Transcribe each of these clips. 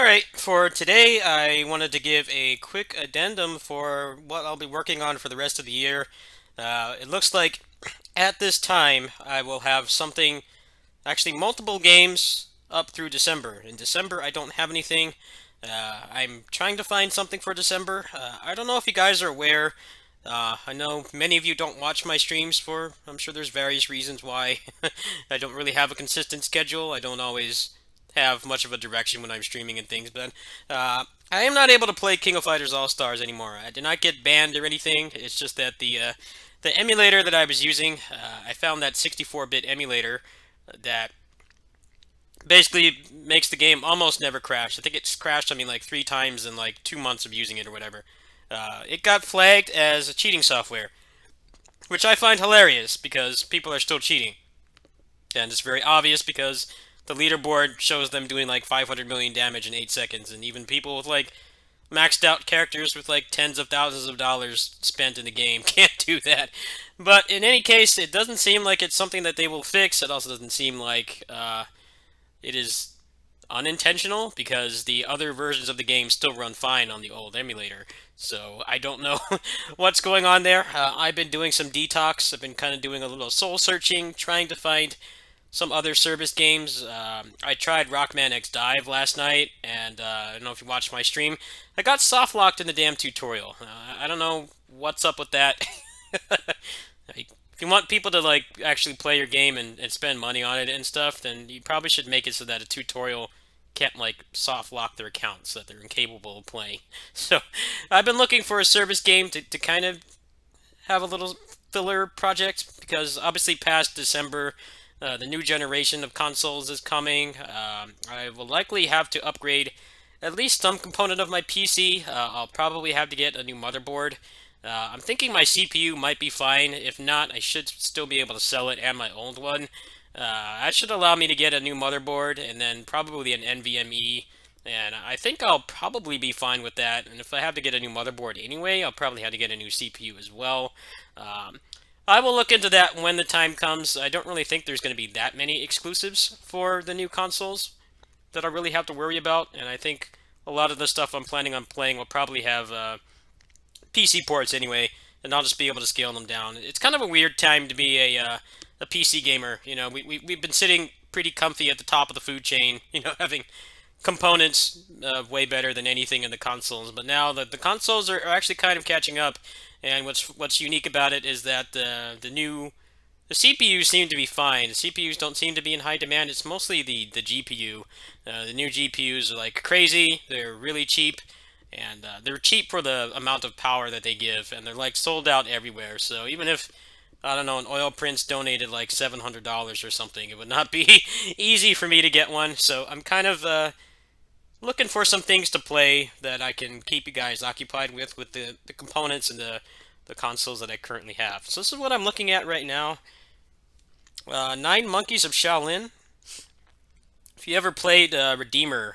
Alright, for today I wanted to give a quick addendum for what I'll be working on for the rest of the year. It looks like at this time I will have something, actually multiple games up through December. In December I don't have anything. I'm trying to find something for December. I don't know if you guys are aware. I know many of you don't watch my streams for, I'm sure there's various reasons why. I don't really have a consistent schedule. I don't always have much of a direction when I'm streaming and things, but I am not able to play King of Fighters All Stars anymore. I did not get banned or anything. It's just that the emulator that I was using, I found that 64-bit emulator that basically makes the game almost never crash. I think it's crashed on me like 3 times in like 2 months of using it or whatever. It got flagged as a cheating software, which I find hilarious because people are still cheating. And it's very obvious because the leaderboard shows them doing like 500 million damage in 8 seconds, and even people with like maxed out characters with like tens of thousands of dollars spent in the game can't do that. But in any case, it doesn't seem like it's something that they will fix. It also doesn't seem like it is unintentional because the other versions of the game still run fine on the old emulator. So I don't know what's going on there. I've been doing some detox. I've been kind of doing a little soul searching, trying to find some other service games. I tried Rockman X Dive last night, and I don't know if you watched my stream. I got soft locked in the damn tutorial. I don't know what's up with that. Like, if you want people to like actually play your game and spend money on it and stuff, then you probably should make it so that a tutorial can't like soft lock their account so that they're incapable of playing. So I've been looking for a service game to kind of have a little filler project because obviously past December, the new generation of consoles is coming. I will likely have to upgrade at least some component of my PC. I'll probably have to get a new motherboard. I'm thinking my CPU might be fine. If not, I should still be able to sell it and my old one. That should allow me to get a new motherboard and then probably an NVMe. And I think I'll probably be fine with that. And if I have to get a new motherboard anyway, I'll probably have to get a new CPU as well. Um, I will look into that when the time comes. I don't really think there's going to be that many exclusives for the new consoles that I really have to worry about. And I think a lot of the stuff I'm planning on playing will probably have PC ports anyway, and I'll just be able to scale them down. It's kind of a weird time to be a PC gamer. You know, we've been sitting pretty comfy at the top of the food chain, you know, having components way better than anything in the consoles. But now the consoles are actually kind of catching up, and what's unique about it is that the CPUs seem to be fine. The CPUs don't seem to be in high demand. It's mostly the GPU. The new GPUs are like crazy. They're really cheap, and they're cheap for the amount of power that they give, and they're like sold out everywhere. So even if I don't know, an oil prince donated like $700 or something, it would not be easy for me to get one. So I'm kind of looking for some things to play that I can keep you guys occupied with the components and the consoles that I currently have. So this is what I'm looking at right now. Nine Monkeys of Shaolin. If you ever played Redeemer,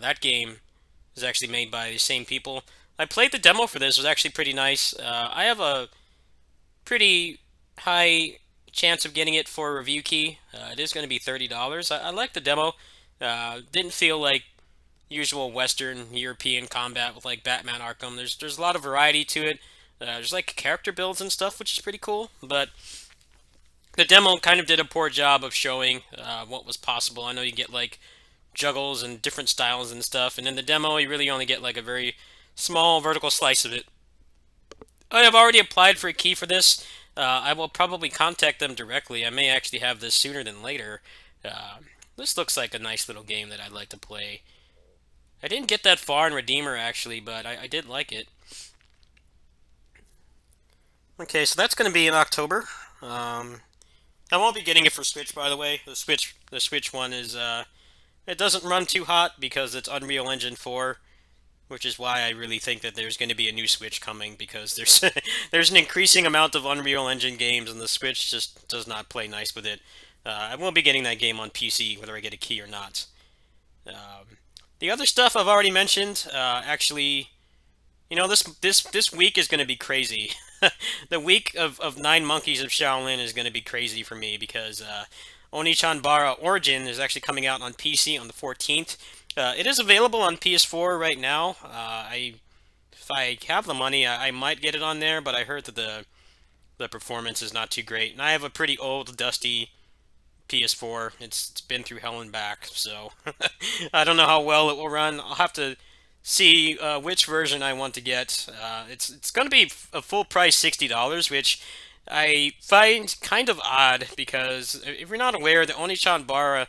that game is actually made by the same people. I played the demo for this. It was actually pretty nice. I have a pretty high chance of getting it for a review key. It is going to be $30. I like the demo. Didn't feel like usual Western European combat with like Batman Arkham. There's a lot of variety to it. There's like character builds and stuff, which is pretty cool. But the demo kind of did a poor job of showing what was possible. I know you get like juggles and different styles and stuff, and in the demo you really only get like a very small vertical slice of it. I have already applied for a key for this. I will probably contact them directly. I may actually have this sooner than later. This looks like a nice little game that I'd like to play. I didn't get that far in Redeemer actually, but I did like it. Okay, so that's going to be in October. I won't be getting it for Switch, by the way. The Switch one is it doesn't run too hot because it's Unreal Engine 4, which is why I really think that there's going to be a new Switch coming because there's there's an increasing amount of Unreal Engine games and the Switch just does not play nice with it. I won't be getting that game on PC whether I get a key or not. Um, the other stuff I've already mentioned. Actually, you know, this week is going to be crazy. The week of Nine Monkeys of Shaolin is going to be crazy for me because Onichanbara Origin is actually coming out on PC on the 14th. It is available on PS4 right now. If I have the money, I might get it on there, but I heard that the performance is not too great. And I have a pretty old, dusty PS4. It's been through hell and back, so I don't know how well it will run. I'll have to see which version I want to get. It's going to be a full price $60, which I find kind of odd because if you're not aware, the Onichanbara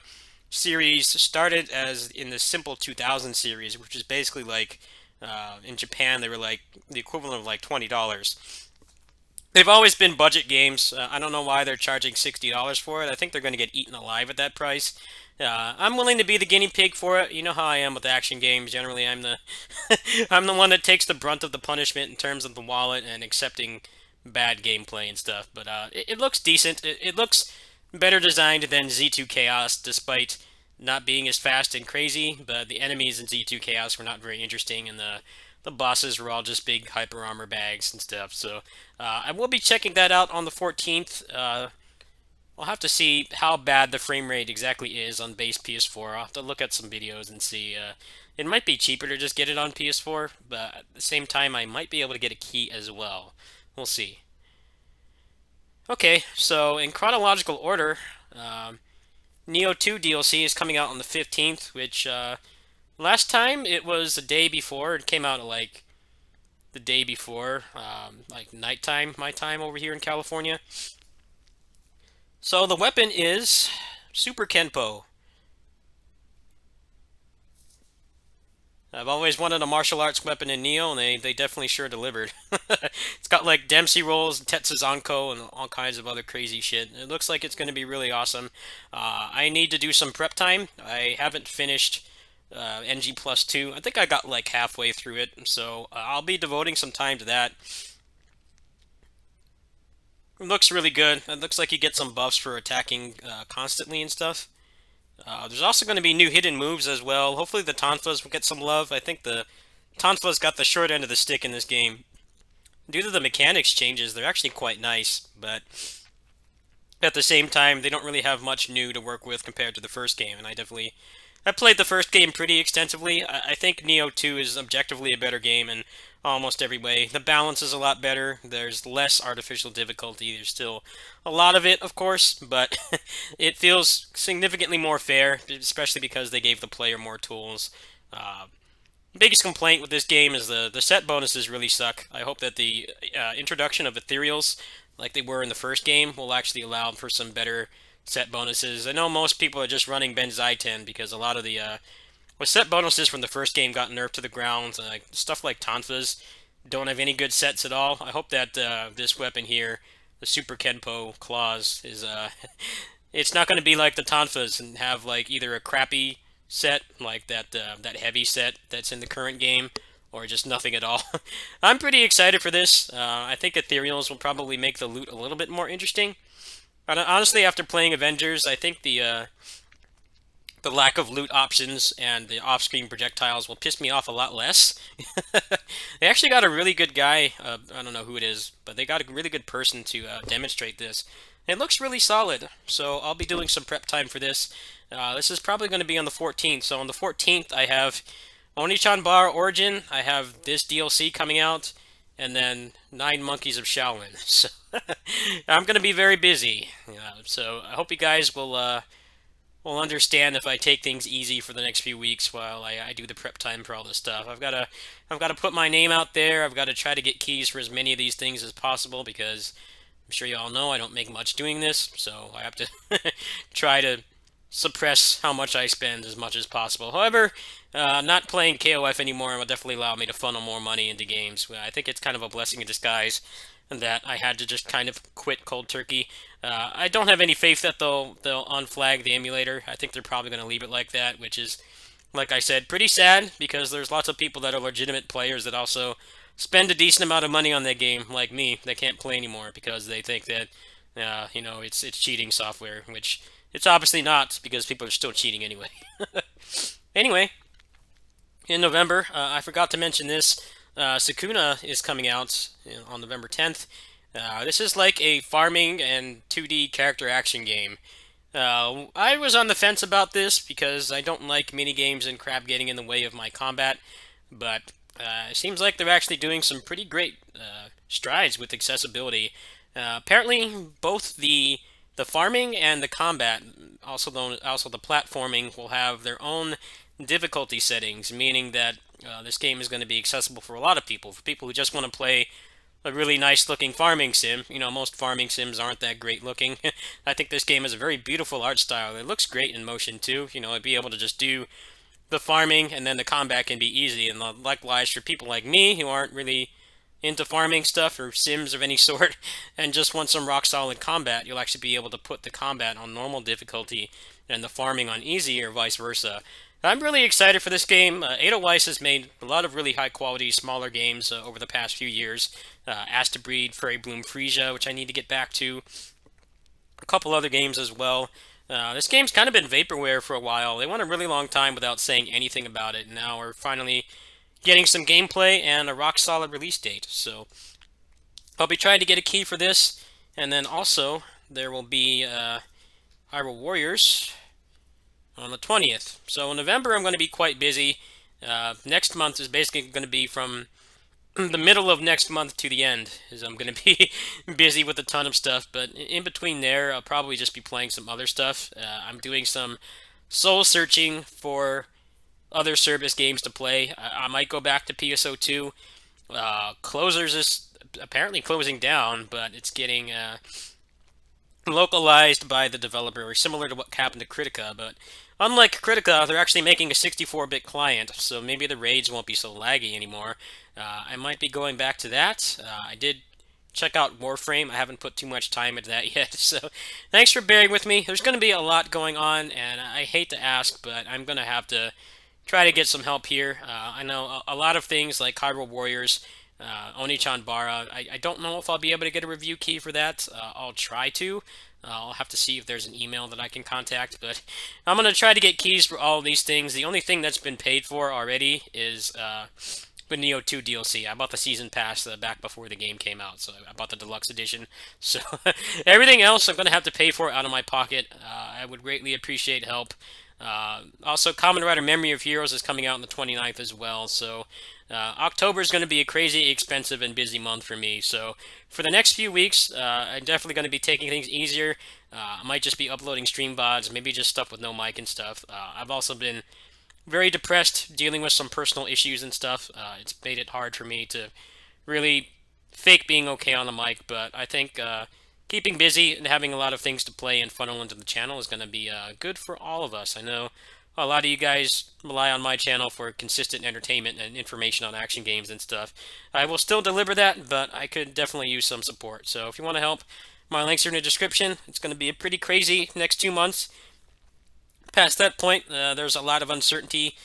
series started as in the Simple 2000 series, which is basically like in Japan they were like the equivalent of like $20. They've always been budget games. I don't know why they're charging $60 for it. I think they're going to get eaten alive at that price. I'm willing to be the guinea pig for it. You know how I am with action games. Generally, I'm the I'm the one that takes the brunt of the punishment in terms of the wallet and accepting bad gameplay and stuff. But it looks decent. It looks better designed than Z2 Chaos, despite not being as fast and crazy. But the enemies in Z2 Chaos were not very interesting, and the bosses were all just big hyper armor bags and stuff. So I will be checking that out on the 14th. I'll have to see how bad the frame rate exactly is on base PS4. I'll have to look at some videos and see. It might be cheaper to just get it on PS4, but at the same time, I might be able to get a key as well. We'll see. Okay, so in chronological order, Neo 2 DLC is coming out on the 15th, which last time it was the day before. It came out like the day before, like nighttime, my time over here in California. So the weapon is Super Kenpo. I've always wanted a martial arts weapon in Neo, and they definitely sure delivered. It's got like Dempsey rolls, Tetsuzanko, and all kinds of other crazy shit. It looks like it's going to be really awesome. I need to do some prep time. I haven't finished NG Plus 2. I think I got like halfway through it, so I'll be devoting some time to that. It looks really good. It looks like you get some buffs for attacking constantly and stuff. There's also going to be new hidden moves as well. Hopefully the Tonfas will get some love. I think the Tonfas got the short end of the stick in this game. Due to the mechanics changes, they're actually quite nice, but at the same time, they don't really have much new to work with compared to the first game, and I played the first game pretty extensively. I think Neo 2 is objectively a better game in almost every way. The balance is a lot better. There's less artificial difficulty. There's still a lot of it, of course, but it feels significantly more fair, especially because they gave the player more tools. Uh, Biggest complaint with this game is the set bonuses really suck. I hope that the introduction of ethereals, like they were in the first game, will actually allow for some better set bonuses. I know most people are just running Benzaiten because a lot of the set bonuses from the first game got nerfed to the ground. Stuff like Tonfas don't have any good sets at all. I hope that this weapon here, the Super Kenpo Claws, is it's not going to be like the Tonfas and have like either a crappy set like that heavy set that's in the current game, or just nothing at all. I'm pretty excited for this. I think ethereals will probably make the loot a little bit more interesting. And honestly, after playing Avengers, I think the lack of loot options and the off-screen projectiles will piss me off a lot less. They actually got a really good guy. I don't know who it is, but they got a really good person to demonstrate this. It looks really solid, so I'll be doing some prep time for this. This is probably going to be on the 14th. So on the 14th, I have Onichanbara Origin. I have this DLC coming out, and then 9 Monkeys of Shaolin. So I'm going to be very busy. So I hope you guys will understand if I take things easy for the next few weeks while I do the prep time for all this stuff. I've got to put my name out there. I've got to try to get keys for as many of these things as possible because I'm sure you all know I don't make much doing this, so I have to try to suppress how much I spend as much as possible. However, not playing KOF anymore will definitely allow me to funnel more money into games. I think it's kind of a blessing in disguise that I had to just kind of quit cold turkey. I don't have any faith that they'll unflag the emulator. I think they're probably going to leave it like that, which is, like I said, pretty sad because there's lots of people that are legitimate players that also spend a decent amount of money on that game, like me. They can't play anymore because they think that it's cheating software, which it's obviously not because people are still cheating anyway. Anyway, in November, I forgot to mention this. Sukuna is coming out on November 10th. This is like a farming and 2D character action game. I was on the fence about this because I don't like mini games and crap getting in the way of my combat, but it seems like they're actually doing some pretty great strides with accessibility. Apparently, both the farming and the combat, also the platforming, will have their own difficulty settings, meaning that this game is going to be accessible for a lot of people. For people who just want to play a really nice looking farming sim. You know, most farming sims aren't that great looking. I think this game has a very beautiful art style. It looks great in motion too. You know, I'd be able to just do the farming and then the combat can be easy. And likewise for people like me who aren't really into farming stuff or sims of any sort and just want some rock solid combat, you'll actually be able to put the combat on normal difficulty and the farming on easy or vice versa. I'm really excited for this game. Ada Weiss has made a lot of really high quality smaller games over the past few years. Asked to Breed, Fairy Bloom Frisia, which I need to get back to. A couple other games as well. This game's kind of been vaporware for a while. They went a really long time without saying anything about it. Now we're finally getting some gameplay and a rock solid release date. So I'll be trying to get a key for this, and then also there will be Hyrule Warriors on the 20th. So in November I'm going to be quite busy. Next month is basically going to be from the middle of next month to the end, is I'm going to be busy with a ton of stuff. But in between there, I'll probably just be playing some other stuff. I'm doing some soul searching for other service games to play. I might go back to PSO2. Closers is apparently closing down, but it's getting localized by the developer, similar to what happened to Critica. But unlike Critica, they're actually making a 64-bit client, so maybe the raids won't be so laggy anymore. I might be going back to that. I did check out Warframe. I haven't put too much time into that yet, so thanks for bearing with me. There's going to be a lot going on, and I hate to ask, but I'm going to have to try to get some help here. I know a lot of things like Hyrule Warriors, Onichan Bara. I don't know if I'll be able to get a review key for that. I'll try to. I'll have to see if there's an email that I can contact, but I'm going to try to get keys for all of these things. The only thing that's been paid for already is the Neo 2 DLC. I bought the season pass back before the game came out, so I bought the deluxe edition. So everything else I'm going to have to pay for out of my pocket. I would greatly appreciate help. Also, Kamen Rider Memory of Heroes is coming out on the 29th as well, so October is going to be a crazy expensive and busy month for me. So for the next few weeks, I'm definitely going to be taking things easier. I might just be uploading stream VODs, maybe just stuff with no mic and stuff. I've also been very depressed, dealing with some personal issues and stuff. It's made it hard for me to really fake being okay on the mic, but I think keeping busy and having a lot of things to play and funnel into the channel is going to be good for all of us. I know a lot of you guys rely on my channel for consistent entertainment and information on action games and stuff. I will still deliver that, but I could definitely use some support. So if you want to help, my links are in the description. It's going to be a pretty crazy next 2 months. Past that point, there's a lot of uncertainty.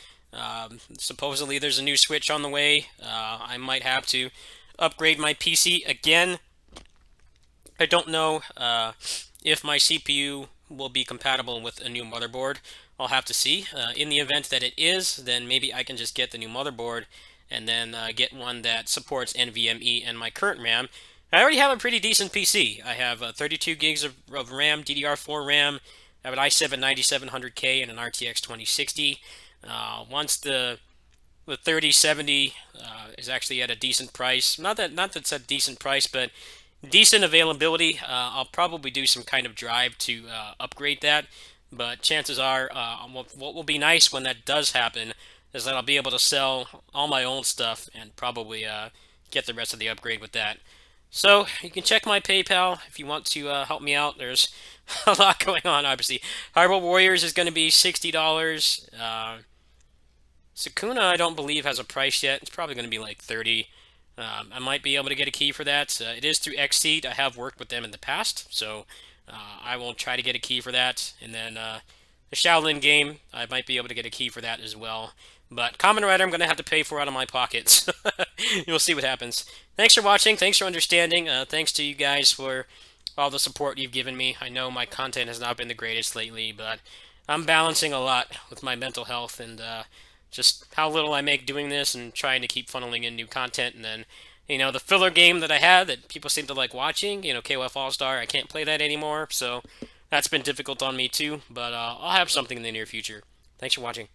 Supposedly there's a new Switch on the way. I might have to upgrade my PC again. I don't know if my CPU will be compatible with a new motherboard. I'll have to see. In the event that it is, then maybe I can just get the new motherboard and then get one that supports NVMe and my current RAM. I already have a pretty decent PC. I have 32 gigs of RAM, DDR4 RAM. I have an i7-9700K and an RTX 2060. Once the 3070 is actually at a decent price, not that it's a decent price, but decent availability, I'll probably do some kind of drive to upgrade that. But chances are, what will be nice when that does happen is that I'll be able to sell all my old stuff and probably get the rest of the upgrade with that. So you can check my PayPal if you want to help me out. There's a lot going on, obviously. Hyrule Warriors is going to be $60. Sakuna, I don't believe, has a price yet. It's probably going to be like 30. I might be able to get a key for that. It is through Xseed. I have worked with them in the past, so I will try to get a key for that. And then the Shaolin game, I might be able to get a key for that as well. But Kamen Rider, I'm going to have to pay for out of my pockets. You'll see what happens. Thanks for watching. Thanks for understanding. Thanks to you guys for all the support you've given me. I know my content has not been the greatest lately, but I'm balancing a lot with my mental health and just how little I make doing this and trying to keep funneling in new content. And then, the filler game that I had that people seem to like watching, KOF All-Star, I can't play that anymore. So That's been difficult on me too, but I'll have something in the near future. Thanks for watching.